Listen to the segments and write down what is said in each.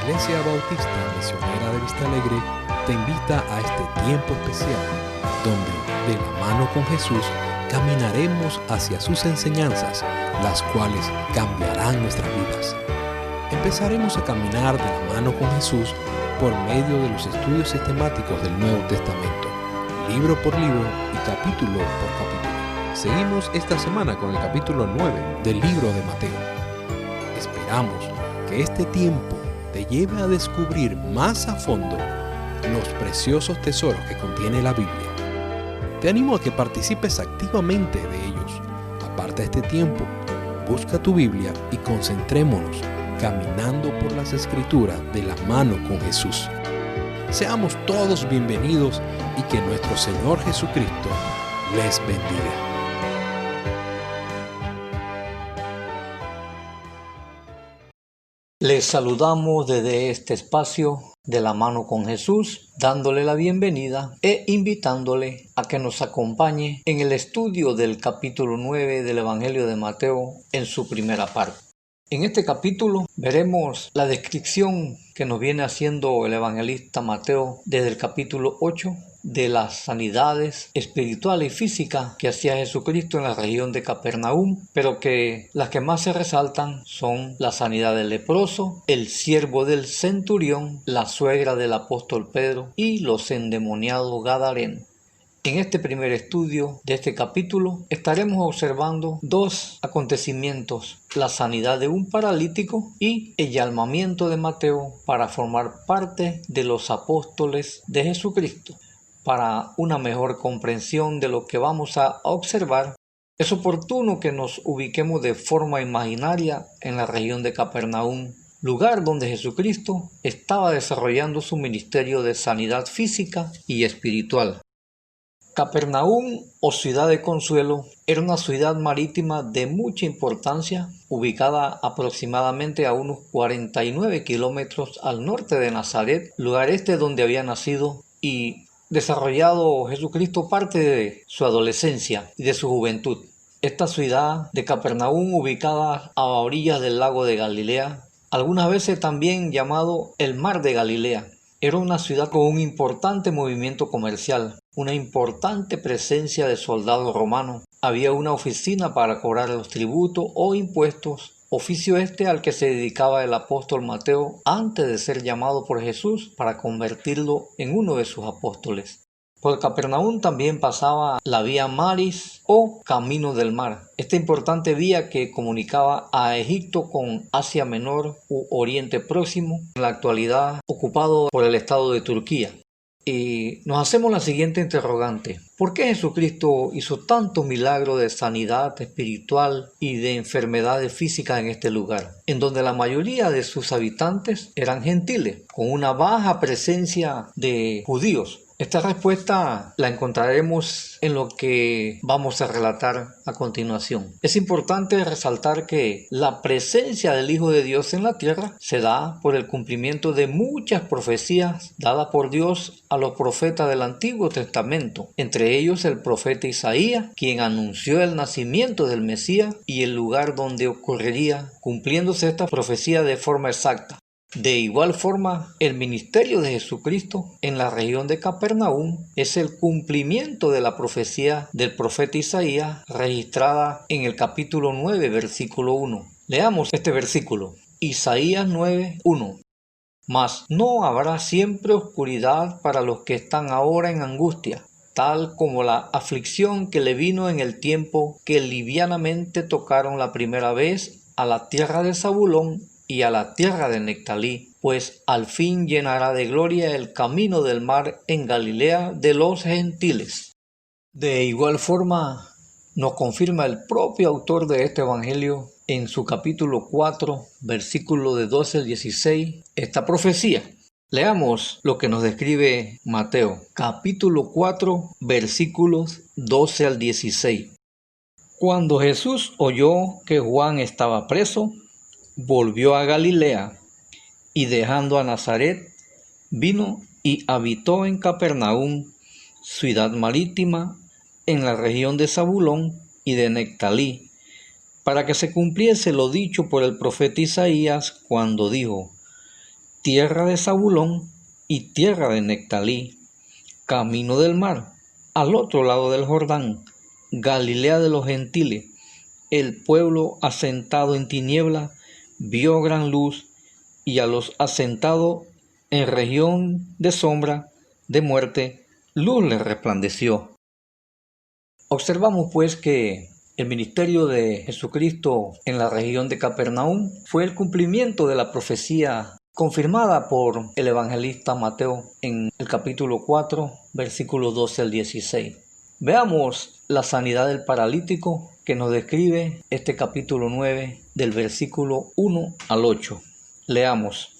Iglesia Bautista Misionera de Vista Alegre te invita a este tiempo especial, donde de la mano con Jesús caminaremos hacia sus enseñanzas, las cuales cambiarán nuestras vidas. Empezaremos a caminar de la mano con Jesús por medio de los estudios sistemáticos del Nuevo Testamento, libro por libro y capítulo por capítulo. Seguimos esta semana con el capítulo 9 del libro de Mateo. Esperamos que este tiempo te lleve a descubrir más a fondo los preciosos tesoros que contiene la Biblia. Te animo a que participes activamente de ellos. Aparta este tiempo, busca tu Biblia y concentrémonos caminando por las Escrituras de la mano con Jesús. Seamos todos bienvenidos y que nuestro Señor Jesucristo les bendiga. Les saludamos desde este espacio de la mano con Jesús, dándole la bienvenida e invitándole a que nos acompañe en el estudio del capítulo 9 del Evangelio de Mateo en su primera parte. En este capítulo veremos la descripción que nos viene haciendo el evangelista Mateo desde el capítulo 8 de las sanidades espirituales y físicas que hacía Jesucristo en la región de Capernaum, pero que las que más se resaltan son la sanidad del leproso, el siervo del centurión, la suegra del apóstol Pedro y los endemoniados gadarenos. En este primer estudio de este capítulo estaremos observando dos acontecimientos: la sanidad de un paralítico y el llamamiento de Mateo para formar parte de los apóstoles de Jesucristo. Para una mejor comprensión de lo que vamos a observar, es oportuno que nos ubiquemos de forma imaginaria en la región de Capernaum, lugar donde Jesucristo estaba desarrollando su ministerio de sanidad física y espiritual. Capernaum, o ciudad de consuelo, era una ciudad marítima de mucha importancia, ubicada aproximadamente a unos 49 kilómetros al norte de Nazaret, lugar donde había nacido y desarrollado Jesucristo parte de su adolescencia y de su juventud. Esta ciudad de Capernaum, ubicada a orillas del lago de Galilea, algunas veces también llamado el Mar de Galilea, era una ciudad con un importante movimiento comercial, una importante presencia de soldados romanos. Había una oficina para cobrar los tributos o impuestos, oficio al que se dedicaba el apóstol Mateo antes de ser llamado por Jesús para convertirlo en uno de sus apóstoles. Por Capernaum también pasaba la vía Maris o Camino del Mar, esta importante vía que comunicaba a Egipto con Asia Menor u Oriente Próximo, en la actualidad ocupado por el estado de Turquía. Y nos hacemos la siguiente interrogante: ¿por qué Jesucristo hizo tantos milagros de sanidad espiritual y de enfermedades físicas en este lugar, en donde la mayoría de sus habitantes eran gentiles, con una baja presencia de judíos? Esta respuesta la encontraremos en lo que vamos a relatar a continuación. Es importante resaltar que la presencia del Hijo de Dios en la tierra se da por el cumplimiento de muchas profecías dadas por Dios a los profetas del Antiguo Testamento, entre ellos el profeta Isaías, quien anunció el nacimiento del Mesías y el lugar donde ocurriría, cumpliéndose esta profecía de forma exacta. De igual forma, el ministerio de Jesucristo en la región de Capernaum es el cumplimiento de la profecía del profeta Isaías registrada en el capítulo 9, versículo 1. Leamos este versículo. Isaías 9, 1. Mas no habrá siempre oscuridad para los que están ahora en angustia, tal como la aflicción que le vino en el tiempo que livianamente tocaron la primera vez a la tierra de Zabulón y a la tierra de Nectalí, pues al fin llenará de gloria el camino del mar en Galilea de los gentiles. De igual forma, nos confirma el propio autor de este evangelio en su capítulo 4, versículo de 12 al 16, esta profecía. Leamos lo que nos describe Mateo, capítulo 4, versículos 12 al 16. Cuando Jesús oyó que Juan estaba preso, volvió a Galilea, y dejando a Nazaret, vino y habitó en Capernaum, ciudad marítima, en la región de Zabulón y de Nectalí, para que se cumpliese lo dicho por el profeta Isaías cuando dijo: tierra de Zabulón y tierra de Nectalí, camino del mar, al otro lado del Jordán, Galilea de los gentiles. El pueblo asentado en tiniebla vio gran luz, y a los asentados en región de sombra de muerte, luz les resplandeció. Observamos pues que el ministerio de Jesucristo en la región de Capernaum fue el cumplimiento de la profecía confirmada por el evangelista Mateo en el capítulo 4, versículos 12 al 16. Veamos la sanidad del paralítico que nos describe este capítulo 9 del versículo 1 al 8. Leamos.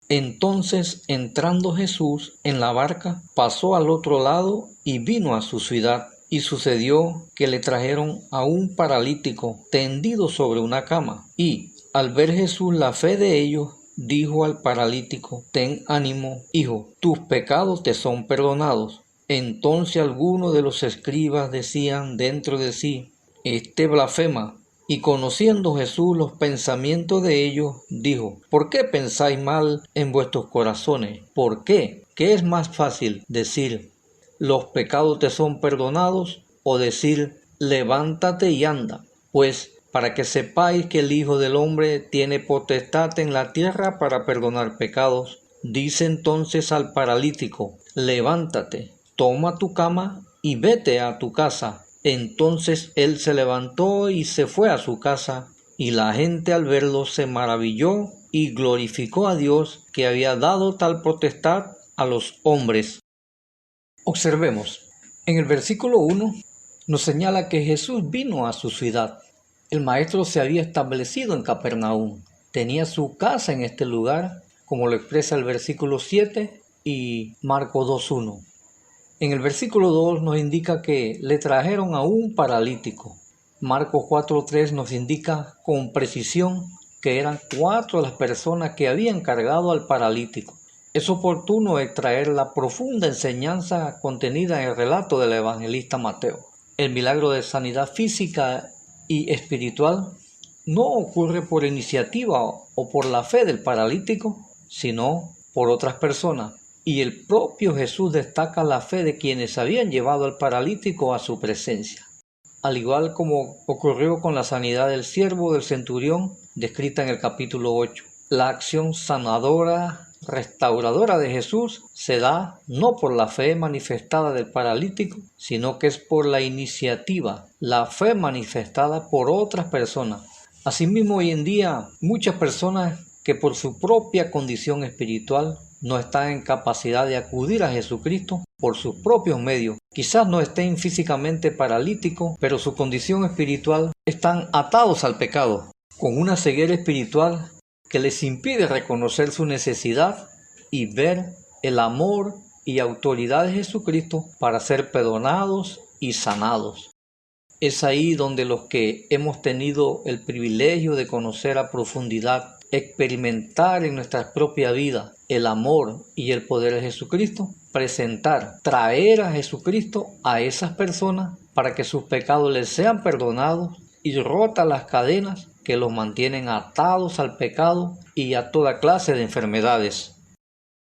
Entonces, entrando Jesús en la barca, pasó al otro lado y vino a su ciudad. Y sucedió que le trajeron a un paralítico tendido sobre una cama. Y, al ver Jesús la fe de ellos, dijo al paralítico: ten ánimo, hijo, tus pecados te son perdonados. Entonces algunos de los escribas decían dentro de sí: este blasfema. Y conociendo Jesús los pensamientos de ellos, dijo: ¿por qué pensáis mal en vuestros corazones? ¿Por qué? ¿Qué es más fácil decir: los pecados te son perdonados, o decir: levántate y anda? Pues para que sepáis que el Hijo del Hombre tiene potestad en la tierra para perdonar pecados. Dice entonces al paralítico: levántate, toma tu cama y vete a tu casa. Entonces él se levantó y se fue a su casa, y la gente al verlo se maravilló y glorificó a Dios, que había dado tal potestad a los hombres. Observemos, en el versículo 1 nos señala que Jesús vino a su ciudad. El maestro se había establecido en Capernaum, tenía su casa en este lugar, como lo expresa el versículo 7 y Marcos 2:1. En el versículo 2 nos indica que le trajeron a un paralítico. Marcos 4:3 nos indica con precisión que eran 4 las personas que habían cargado al paralítico. Es oportuno extraer la profunda enseñanza contenida en el relato del evangelista Mateo. El milagro de sanidad física y espiritual no ocurre por iniciativa o por la fe del paralítico, sino por otras personas. Y el propio Jesús destaca la fe de quienes habían llevado al paralítico a su presencia. Al igual como ocurrió con la sanidad del siervo del centurión, descrita en el capítulo 8. La acción sanadora, restauradora de Jesús se da no por la fe manifestada del paralítico, sino que es por la iniciativa, la fe manifestada por otras personas. Asimismo, hoy en día, muchas personas que por su propia condición espiritual no están en capacidad de acudir a Jesucristo por sus propios medios. Quizás no estén físicamente paralíticos, pero su condición espiritual están atados al pecado, con una ceguera espiritual que les impide reconocer su necesidad y ver el amor y autoridad de Jesucristo para ser perdonados y sanados. Es ahí donde los que hemos tenido el privilegio de conocer a profundidad, experimentar en nuestra propia vida el amor y el poder de Jesucristo, traer a Jesucristo a esas personas para que sus pecados les sean perdonados y rotas las cadenas que los mantienen atados al pecado y a toda clase de enfermedades.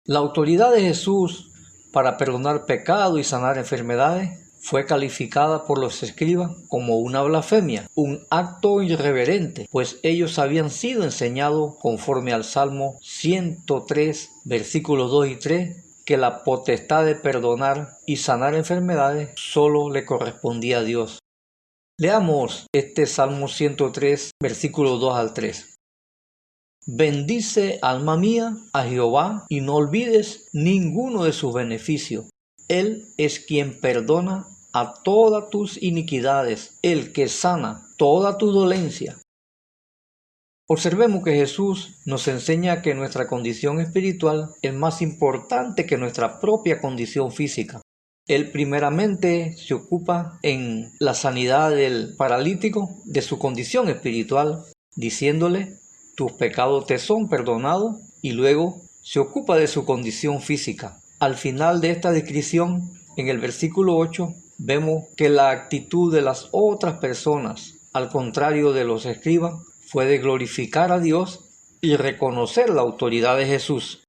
La autoridad de Jesús para perdonar pecado y sanar enfermedades fue calificada por los escribas como una blasfemia, un acto irreverente, pues ellos habían sido enseñados conforme al Salmo 103, versículos 2 y 3, que la potestad de perdonar y sanar enfermedades solo le correspondía a Dios. Leamos este Salmo 103, versículos 2 al 3. Bendice, alma mía, a Jehová, y no olvides ninguno de sus beneficios. Él es quien perdona a todas tus iniquidades, el que sana toda tu dolencia. Observemos que Jesús nos enseña que nuestra condición espiritual es más importante que nuestra propia condición física. Él primeramente se ocupa en la sanidad del paralítico de su condición espiritual, diciéndole: tus pecados te son perdonados, y luego se ocupa de su condición física. Al final de esta descripción, en el versículo 8, vemos que la actitud de las otras personas, al contrario de los escribas, fue de glorificar a Dios y reconocer la autoridad de Jesús.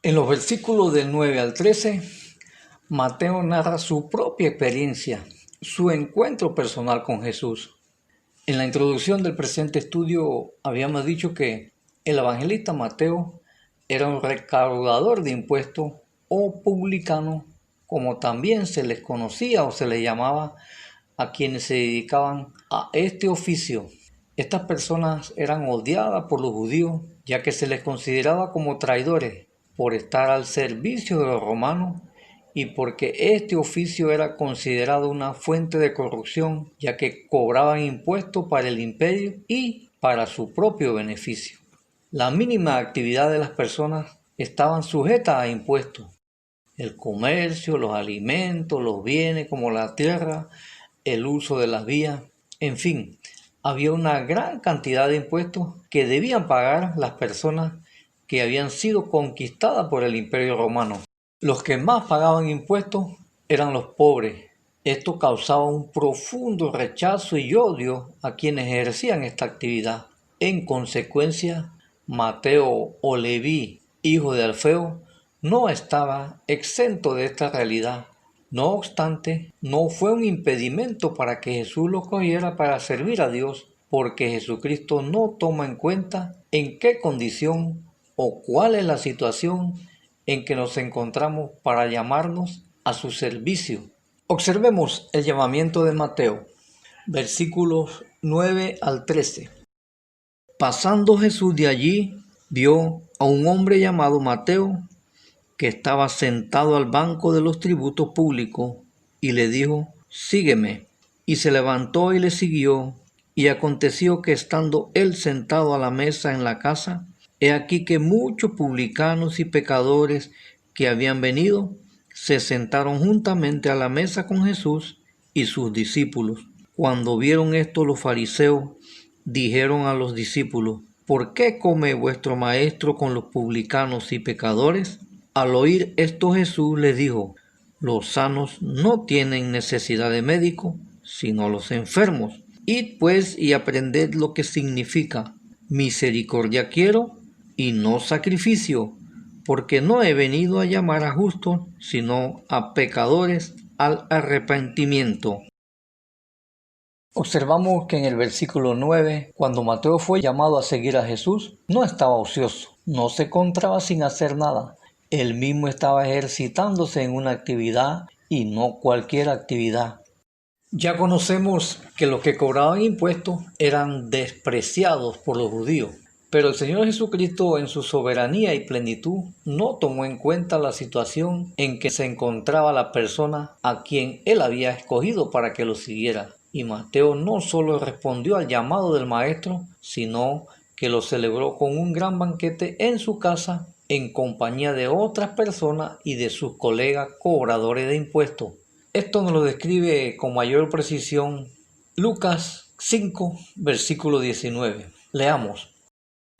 En los versículos del 9 al 13, Mateo narra su propia experiencia, su encuentro personal con Jesús. En la introducción del presente estudio habíamos dicho que el evangelista Mateo era un recaudador de impuestos o publicano, como también se les conocía o se les llamaba a quienes se dedicaban a este oficio. Estas personas eran odiadas por los judíos, ya que se les consideraba como traidores por estar al servicio de los romanos y porque este oficio era considerado una fuente de corrupción, ya que cobraban impuestos para el imperio y para su propio beneficio. La mínima actividad de las personas estaban sujetas a impuestos. El comercio, los alimentos, los bienes como la tierra, el uso de las vías, en fin, había una gran cantidad de impuestos que debían pagar las personas que habían sido conquistadas por el Imperio Romano. Los que más pagaban impuestos eran los pobres. Esto causaba un profundo rechazo y odio a quienes ejercían esta actividad. En consecuencia, Mateo o Leví, hijo de Alfeo, no estaba exento de esta realidad. No obstante, no fue un impedimento para que Jesús lo cogiera para servir a Dios, porque Jesucristo no toma en cuenta en qué condición o cuál es la situación en que nos encontramos para llamarnos a su servicio. Observemos el llamamiento de Mateo, versículos 9 al 13. Pasando Jesús de allí, vio a un hombre llamado Mateo, que estaba sentado al banco de los tributos públicos, y le dijo: sígueme. Y se levantó y le siguió. Y aconteció que estando él sentado a la mesa en la casa, he aquí que muchos publicanos y pecadores que habían venido se sentaron juntamente a la mesa con Jesús y sus discípulos. Cuando vieron esto, los fariseos dijeron a los discípulos: ¿por qué come vuestro maestro con los publicanos y pecadores? Al oír esto, Jesús les dijo: los sanos no tienen necesidad de médico, sino los enfermos. Id pues y aprended lo que significa: misericordia quiero y no sacrificio, porque no he venido a llamar a justos, sino a pecadores al arrepentimiento. Observamos que en el versículo 9, cuando Mateo fue llamado a seguir a Jesús, no estaba ocioso, no se encontraba sin hacer nada. Él mismo estaba ejercitándose en una actividad y no cualquier actividad. Ya conocemos que los que cobraban impuestos eran despreciados por los judíos, pero el Señor Jesucristo, en su soberanía y plenitud, no tomó en cuenta la situación en que se encontraba la persona a quien Él había escogido para que lo siguiera. Y Mateo no solo respondió al llamado del Maestro, sino que lo celebró con un gran banquete en su casa, en compañía de otras personas y de sus colegas cobradores de impuestos. Esto nos lo describe con mayor precisión Lucas 5, versículo 19. Leamos.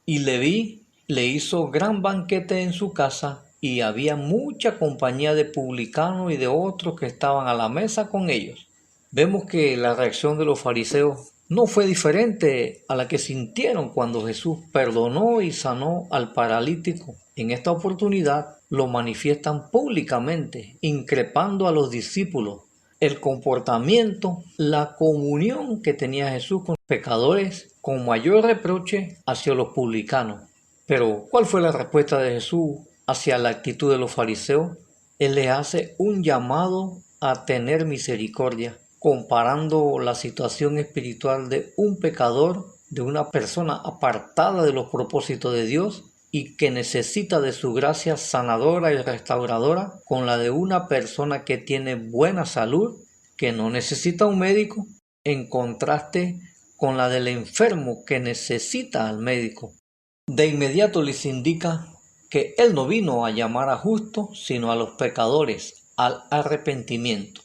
Y Leví le hizo gran banquete en su casa, y había mucha compañía de publicanos y de otros que estaban a la mesa con ellos. Vemos que la reacción de los fariseos no fue diferente a la que sintieron cuando Jesús perdonó y sanó al paralítico. En esta oportunidad lo manifiestan públicamente, increpando a los discípulos. El comportamiento, la comunión que tenía Jesús con los pecadores, con mayor reproche hacia los publicanos. Pero, ¿cuál fue la respuesta de Jesús hacia la actitud de los fariseos? Él les hace un llamado a tener misericordia, comparando la situación espiritual de un pecador, de una persona apartada de los propósitos de Dios y que necesita de su gracia sanadora y restauradora, con la de una persona que tiene buena salud, que no necesita un médico, en contraste con la del enfermo que necesita al médico. De inmediato les indica que Él no vino a llamar a justos, sino a los pecadores, al arrepentimiento.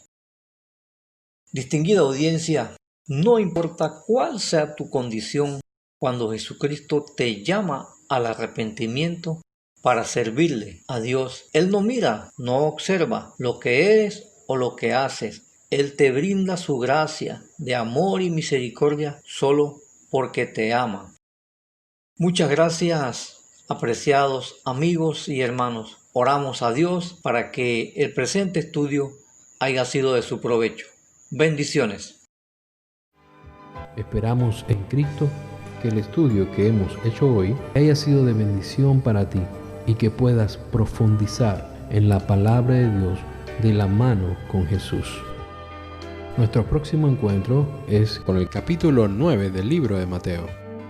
Distinguida audiencia, no importa cuál sea tu condición, cuando Jesucristo te llama al arrepentimiento para servirle a Dios, Él no mira, no observa lo que eres o lo que haces. Él te brinda su gracia de amor y misericordia solo porque te ama. Muchas gracias, apreciados amigos y hermanos, Oramos a Dios para que el presente estudio haya sido de su provecho. Bendiciones. Esperamos en Cristo que el estudio que hemos hecho hoy haya sido de bendición para ti y que puedas profundizar en la palabra de Dios de la mano con Jesús. Nuestro próximo encuentro es con el capítulo 9 del libro de Mateo.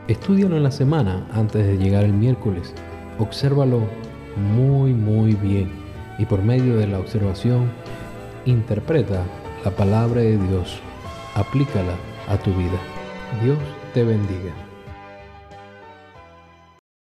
Estúdialo en la semana antes de llegar el miércoles. Obsérvalo muy bien y por medio de la observación interpreta la palabra de Dios. Aplícala a tu vida. Dios te bendiga.